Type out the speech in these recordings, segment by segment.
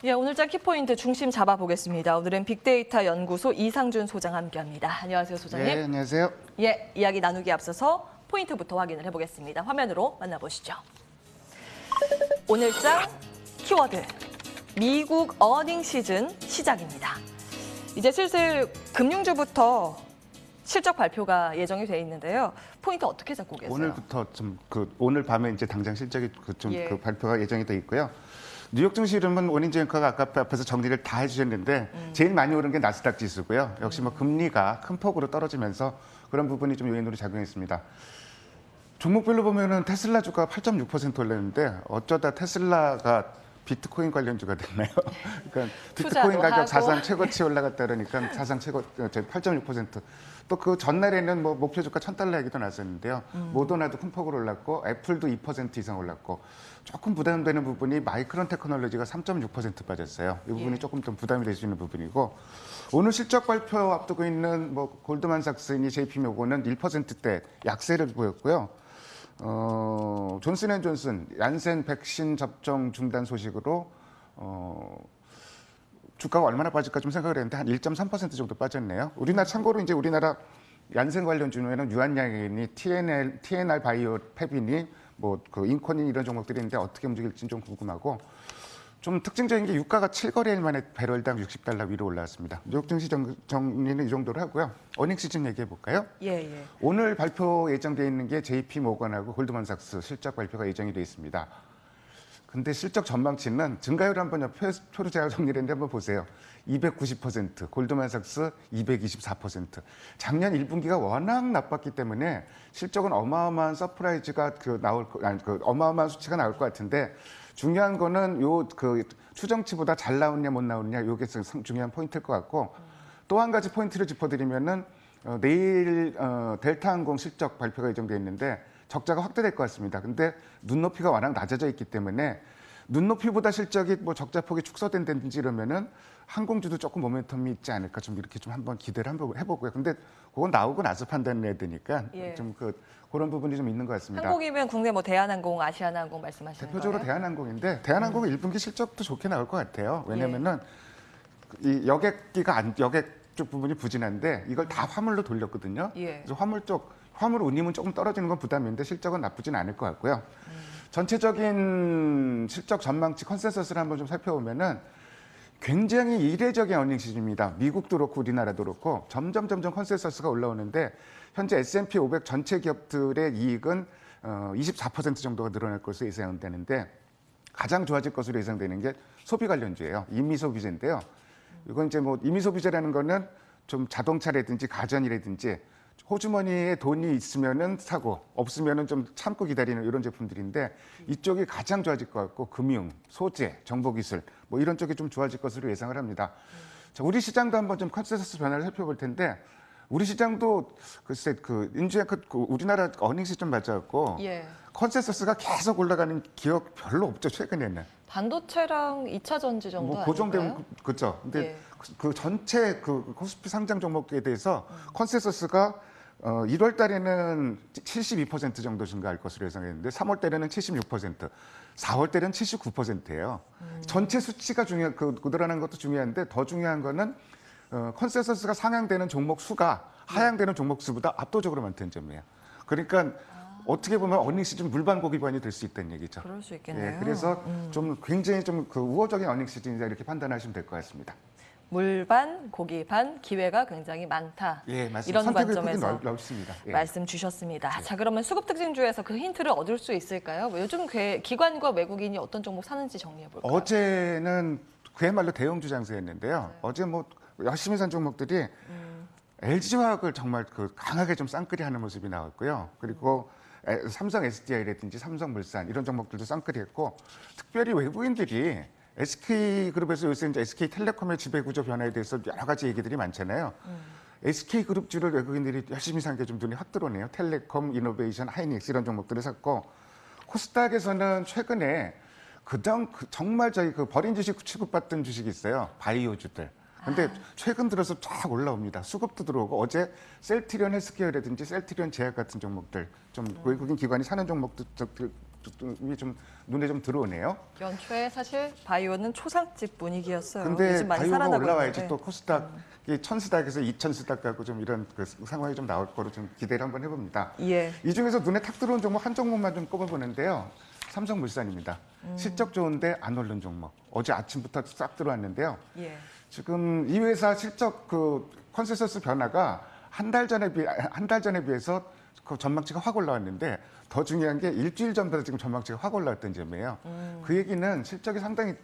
예, 오늘자 키포인트 중심 잡아보겠습니다. 오늘은 빅데이터 연구소 이상준 소장 함께합니다. 안녕하세요, 소장님. 네, 안녕하세요. 예, 이야기 나누기 앞서서 포인트부터 확인을 해보겠습니다. 화면으로 만나보시죠. 오늘장 키워드, 미국 어닝 시즌 시작입니다. 이제 슬슬 금융주부터 실적 발표가 예정이 돼 있는데요. 포인트 어떻게 잡고 계세요? 오늘부터 오늘 밤에 이제 당장 실적이 예. 발표가 예정이 돼 있고요. 뉴욕 증시 이름은 원인지 앵커가 아까 앞에서 정리를 다 해주셨는데 제일 많이 오른 게 나스닥 지수고요. 역시 뭐 금리가 큰 폭으로 떨어지면서 그런 부분이 좀 요인으로 작용했습니다. 종목별로 보면은 테슬라 주가가 8.6% 올랐는데 어쩌다 테슬라가 비트코인 관련주가 됐나요? 그러니까 비트코인 가격 하고. 사상 최고치 올라갔다 그러니까 사상 최고 8.6%. 또 그 전날에는 뭐 목표 주가 $1,000 얘기도 나왔었는데요. 모더나도 큰 폭으로 올랐고 애플도 2% 이상 올랐고 조금 부담되는 부분이 마이크론 테크놀로지가 3.6% 빠졌어요. 이 부분이 예. 조금 조금 좀 부담이 될 수 있는 부분이고 오늘 실적 발표 앞두고 있는 뭐 골드만삭스니 JP모건은 1%대 약세를 보였고요. 존슨앤존슨 얀센 백신 접종 중단 소식으로 주가가 얼마나 빠질까 좀 생각을 했는데 한 1.3% 정도 빠졌네요. 참고로 이제 우리나라 얀센 관련 중에는 유한양이니 TNR 바이오 펩이니 뭐 그 인코닌 이런 종목들이 있는데 어떻게 움직일지 좀 궁금하고 좀 특징적인 게 유가가 7거래일 만에 배럴당 $60 위로 올라왔습니다. 뉴욕 증시 정리는 이 정도로 하고요. 어닝 시즌 얘기해 볼까요? 예, 예. 오늘 발표 예정돼 있는 게 JP 모건하고 골드만삭스 실적 발표가 예정이 돼 있습니다. 근데 실적 전망치는 증가율 한번 표로 제가 정리를 했는데 한번 보세요. 290%, 골드만삭스 224%. 작년 1분기가 워낙 나빴기 때문에 실적은 어마어마한 서프라이즈가 어마어마한 수치가 나올 것 같은데 중요한 거는 추정치보다 잘 나오느냐 못 나오느냐 이게 중요한 포인트일 것 같고 또 한 가지 포인트를 짚어드리면은 내일 델타항공 실적 발표가 예정돼 있는데 적자가 확대될 것 같습니다. 근데 눈높이가 워낙 낮아져 있기 때문에 눈높이보다 실적이 뭐 적자 폭이 축소된다든지 이러면은 항공주도 조금 모멘텀이 있지 않을까 좀 이렇게 좀 한번 기대를 한번 해보고요. 근데 그건 나오고 나서 판단해야 되니까 예. 좀 그런 부분이 좀 있는 것 같습니다. 항공이면 국내 뭐 대한항공, 아시아나항공 말씀하시는 대표적으로 거예요? 대한항공인데 대한항공은 1분기 실적도 좋게 나올 것 같아요. 왜냐면은 이 여객 쪽 부분이 부진한데 이걸 다 화물로 돌렸거든요. 예. 그래서 화물 운임은 조금 떨어지는 건 부담인데 실적은 나쁘진 않을 것 같고요. 전체적인 실적 전망치 컨센서스를 한번 좀 살펴보면은 굉장히 이례적인 어닝 시즌입니다. 미국도 그렇고 우리나라도 그렇고 점점 컨센서스가 올라오는데 현재 S&P 500 전체 기업들의 이익은 24% 정도가 늘어날 것으로 예상되는데 가장 좋아질 것으로 예상되는 게 소비 관련주예요. 임미소비재인데요. 이건 이제 뭐 임미소비재라는 거는 좀 자동차라든지 가전이라든지 호주머니에 돈이 있으면은 사고 없으면은 좀 참고 기다리는 이런 제품들인데 이쪽이 가장 좋아질 것 같고 금융, 소재, 정보기술 뭐 이런 쪽이 좀 좋아질 것으로 예상을 합니다. 자, 우리 시장도 한번 좀 컨센서스 변화를 살펴볼 텐데 우리 시장도 글쎄 우리나라 어닝 시즌 맞아갖고 예. 컨센서스가 계속 올라가는 기억 별로 없죠 최근에는. 반도체랑 2차 전지 정도 뭐 아닌가요? 그 정도면 그렇죠. 근데 예. 그 전체 코스피 상장 종목에 대해서 컨센서스가 1월 달에는 72% 정도 증가할 것으로 예상했는데 3월 달에는 76%, 4월 달에는 79%예요. 전체 수치가 늘어나는 것도 중요한데 더 중요한 거는 컨센서스가 상향되는 종목 수가 하향되는 종목 수보다 압도적으로 많다는 점이에요. 그러니까 어떻게 보면 어닝 시즌 물반 고기반이 될 수 있다는 얘기죠. 그럴 수 있겠네요. 그래서 좀 굉장히 우호적인 어닝 시즌이다 이렇게 판단하시면 될 것 같습니다. 물반, 고기반, 기회가 굉장히 많다. 예, 맞습니다. 이런 선택의 관점에서 폭이 넓습니다. 예. 말씀 주셨습니다. 자, 그러면 수급 특징주에서 그 힌트를 얻을 수 있을까요? 요즘 기관과 외국인이 어떤 종목 사는지 정리해 볼까요? 어제는 그야말로 대형주 장세였는데요. 어제 뭐 열심히 산 종목들이 LG화학을 정말 강하게 좀 쌍끌이하는 모습이 나왔고요. 그리고 삼성 SDI라든지 삼성물산 이런 종목들도 쌍끌이했고 특별히 외국인들이 SK그룹에서 요새 이제 SK텔레콤의 지배구조 변화에 대해서 여러 가지 얘기들이 많잖아요. SK그룹주를 외국인들이 열심히 산 게 좀 눈이 확 들어오네요. 텔레콤, 이노베이션, 하이닉스 이런 종목들을 샀고 코스닥에서는 최근에 정말 저희 버린 주식 취급받던 주식이 있어요. 바이오주들. 근데 최근 들어서 쫙 올라옵니다. 수급도 들어오고 어제 셀트리온 헬스케어라든지 셀트리온 제약 같은 종목들 좀 외국인 기관이 사는 종목들 좀 눈에 좀 들어오네요. 연초에 사실 바이오는 초상집 분위기였어요. 근데 요즘 많이 바이오가 살아나고 올라와야지 있는데. 또 코스닥이 1000스닥에서 2000스닥 가고 좀 이런 그 상황이 좀 나올 거로 좀 기대를 한번 해봅니다. 예. 이 중에서 눈에 탁 들어온 종목 한 종목만 좀 꼽아보는데요. 삼성물산입니다. 실적 좋은데 안 오른 종목. 어제 아침부터 싹 들어왔는데요. 예. 지금 이 회사 실적 그 컨센서스 변화가 한 달 전에 비해서 그 전망치가 확 올라왔는데 더 중요한 게 일주일 전보다 지금 전망치가 확 올라왔던 점이에요. 그 얘기는 실적이 상당히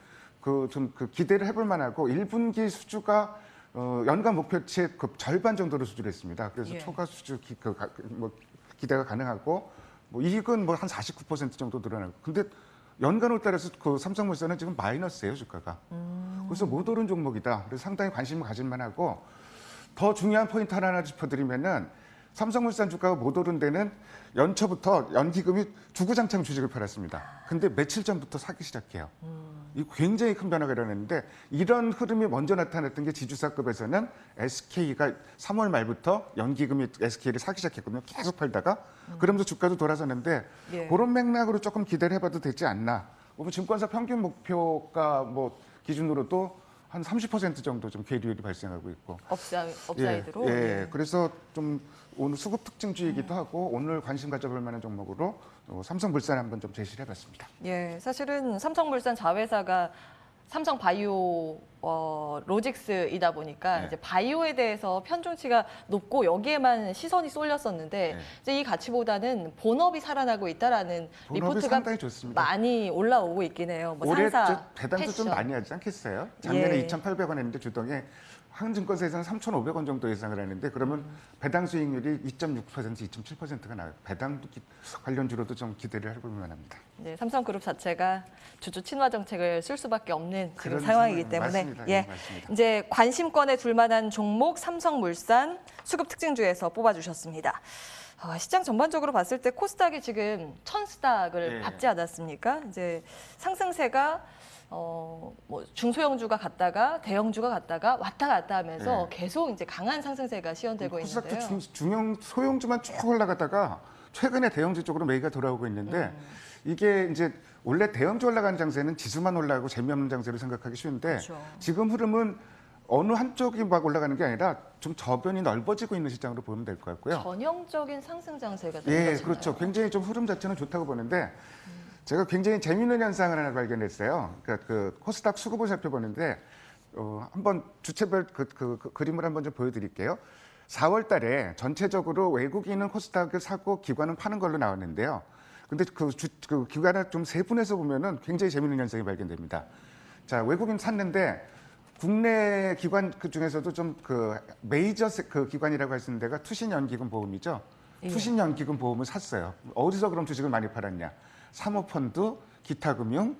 그 기대를 해볼 만하고 1분기 수주가 연간 목표치의 그 절반 정도로 수주를 했습니다. 그래서 예. 초과 수주 기대가 가능하고 뭐 이익은 뭐 한 49% 정도 늘어나고. 근데 연간으로 따라서 그 삼성물산은 지금 마이너스예요, 주가가. 그래서 못 오른 종목이다. 그래서 상당히 관심을 가질 만하고 더 중요한 포인트 하나 짚어드리면은 삼성물산 주가가 못 오른 데는 연초부터 연기금이 주구장창 주식을 팔았습니다. 근데 며칠 전부터 사기 시작해요. 이 굉장히 큰 변화가 일어났는데 이런 흐름이 먼저 나타났던 게 지주사급에서는 SK가 3월 말부터 연기금이 SK를 사기 시작했거든요. 계속 팔다가 그러면서 주가도 돌아섰는데 예. 그런 맥락으로 조금 기대를 해봐도 되지 않나. 뭐 증권사 평균 목표가 뭐 기준으로도 한 30% 정도 좀 괴리율이 발생하고 있고. 업사이드로. 예. 그래서 좀 오늘 수급 특징주이기도 하고 오늘 관심 가져볼 만한 종목으로 삼성물산 한번 좀 제시를 해봤습니다. 예, 사실은 삼성물산 자회사가 삼성바이오 로직스이다 보니까 네. 이제 바이오에 대해서 편중치가 높고 여기에만 시선이 쏠렸었는데 네. 이제 이 가치보다는 본업이 살아나고 있다라는 본업이 리포트가 상당히 좋습니다. 많이 올라오고 있긴 해요. 뭐 올해 산사, 배당도 패션. 좀 많이 하지 않겠어요? 작년에 예. 2,800원 했는데 주동에 한증권사에서는 3,500원 정도 예상을 하는데 그러면 배당 수익률이 2.6%, 2.7%가 나와요. 배당 관련주로도 좀 기대를 해볼 만합니다. 네, 삼성그룹 자체가 주주 친화 정책을 쓸 수밖에 없는 지금 그런 상황이기 상황, 때문에 맞습니다. 예, 예, 맞습니다. 이제 관심권에 둘만한 종목 삼성물산 수급 특징주에서 뽑아주셨습니다. 시장 전반적으로 봤을 때 코스닥이 지금 1000스닥을 예. 밟지 않았습니까? 이제 상승세가 뭐 중소형주가 갔다가 대형주가 갔다가 왔다 갔다 하면서 예. 계속 이제 강한 상승세가 시현되고 코스닥도 있는데요. 중형 소형주만 쭉 올라가다가 최근에 대형주 쪽으로 매기가 돌아오고 있는데 이게 이제 원래 대형주 올라가는 장세는 지수만 올라가고 재미없는 장세로 생각하기 쉬운데 그렇죠. 지금 흐름은 어느 한쪽이 막 올라가는 게 아니라 좀 저변이 넓어지고 있는 시장으로 보면 될 것 같고요. 전형적인 상승 장세가 예, 되는 그렇죠. 굉장히 좀 흐름 자체는 좋다고 보는데 제가 굉장히 재미있는 현상을 하나 발견했어요. 그러니까 그 코스닥 수급을 살펴보는데 한번 주체별 그 그림을 한번 좀 보여드릴게요. 4월 달에 전체적으로 외국인은 코스닥을 사고 기관은 파는 걸로 나왔는데요. 근데 그 기관을 좀 세분해서 보면은 굉장히 재미있는 현상이 발견됩니다. 자, 외국인 샀는데 국내 기관 그 중에서도 좀 그 메이저 그 기관이라고 할 수 있는 데가 투신연기금 보험이죠. 예. 투신연기금 보험을 샀어요. 어디서 그럼 주식을 많이 팔았냐? 사모펀드, 기타금융,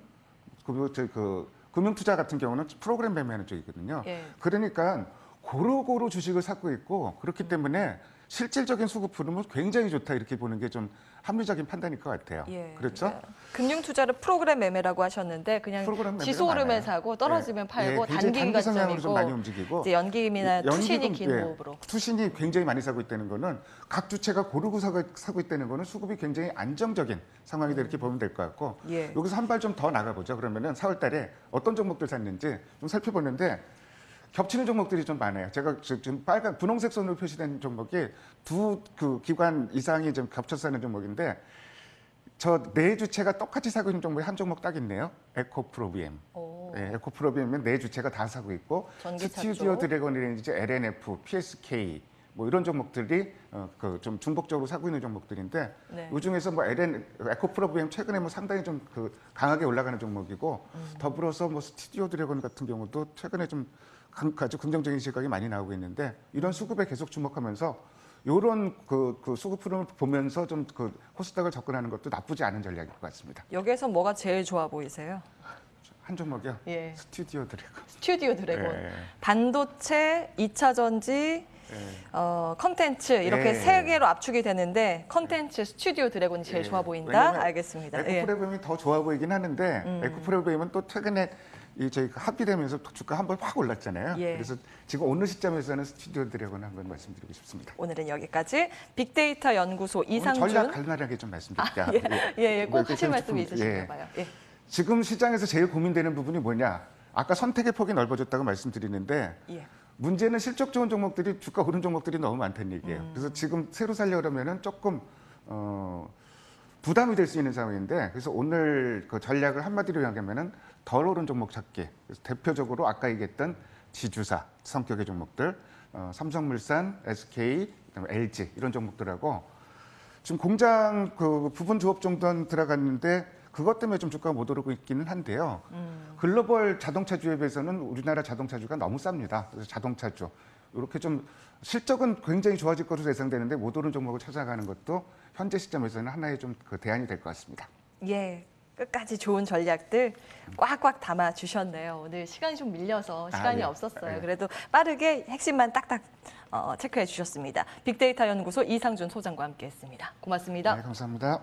그리고 그 금융투자 같은 경우는 프로그램 매매하는 쪽이거든요. 예. 그러니까 고루고루 주식을 사고 있고 그렇기 때문에 실질적인 수급 흐름은 굉장히 좋다 이렇게 보는 게 좀 합리적인 판단일 것 같아요. 예, 그렇죠? 그러니까 금융 투자를 프로그램 매매라고 하셨는데 그냥 프로그램 매매가 지수 오르면 많아요. 사고 떨어지면 팔고 굉장히 단기 단기 성향으로 좀 많이 관점이고 움직이고 이제 연기금이나 투신이 긴 예, 호흡으로. 투신이 굉장히 많이 사고 있다는 거는 각 주체가 고르고 사고 있다는 거는 수급이 굉장히 안정적인 상황이다 이렇게 보면 될 것 같고 예. 여기서 한 발 좀 더 나가보죠. 그러면은 4월 달에 어떤 종목들 샀는지 좀 살펴보는데 겹치는 종목들이 좀 많아요. 제가 지금 빨간 분홍색 선으로 표시된 종목이 두 그 기관 이상이 좀 겹쳐서 사는 종목인데 저 네 주체가 똑같이 사고 있는 종목이 한 종목 딱 있네요. 에코프로비엠. 오. 예, 에코프로비엠은 네 주체가 다 사고 있고 전기차 스튜디오 쪽. 드래곤이라든지 LNF, PSK 뭐 이런 종목들이 그 좀 중복적으로 사고 있는 종목들인데 네. 이 중에서 뭐 에코프로비엠 최근에 뭐 상당히 좀 그 강하게 올라가는 종목이고 더불어서 뭐 스튜디오 드래곤 같은 경우도 최근에 좀 아주 긍정적인 시각이 많이 나오고 있는데 이런 수급에 계속 주목하면서 이런 그 수급 흐름을 보면서 좀 그 코스닥을 접근하는 것도 나쁘지 않은 전략일 것 같습니다. 여기에서 뭐가 제일 좋아 보이세요? 한 종목이요. 예. 스튜디오 드래곤. 스튜디오 드래곤. 예. 반도체, 2차 전지, 컨텐츠 이렇게 예. 세 개로 압축이 되는데 컨텐츠 스튜디오 드래곤이 제일 예. 좋아 보인다. 왜냐면 알겠습니다. 예. 에코프로비엠이 더 좋아 보이긴 하는데 에코프로비엠은 또 최근에 저희 합의되면서 주가 한 번 확 올랐잖아요. 예. 그래서 지금 어느 시점에서는 스튜디오들하고는 한번 말씀드리고 싶습니다. 오늘은 여기까지 빅데이터 연구소 오늘 이상준 전략 갈만하게 좀 말씀드릴게요. 꼭 하실 뭐 말씀이 이렇게 있으신가 봐요. 예. 지금 시장에서 제일 고민되는 부분이 뭐냐? 아까 선택의 폭이 넓어졌다고 말씀드리는데 예. 문제는 실적 좋은 종목들이 주가 오른 종목들이 너무 많다는 얘기예요. 그래서 지금 새로 살려면은 조금 부담이 될 수 있는 상황인데 그래서 오늘 그 전략을 한마디로 이야기하면은 덜 오른 종목 찾기. 그래서 대표적으로 아까 얘기했던 지주사 성격의 종목들, 삼성물산, SK, 그다음에 LG 이런 종목들하고 지금 공장 그 부분 조업 정도는 들어갔는데 그것 때문에 좀 주가가 못 오르고 있기는 한데요. 글로벌 자동차주에 비해서는 우리나라 자동차주가 너무 쌉니다. 그래서 자동차주 이렇게 좀 실적은 굉장히 좋아질 것으로 예상되는데 못 오른 종목을 찾아가는 것도 현재 시점에서는 하나의 좀 그 대안이 될 것 같습니다. 예. 끝까지 좋은 전략들 꽉꽉 담아 주셨네요. 오늘 시간이 좀 밀려서 시간이 예. 없었어요. 예. 그래도 빠르게 핵심만 딱딱 체크해 주셨습니다. 빅데이터 연구소 이상준 소장과 함께했습니다. 고맙습니다. 네, 감사합니다.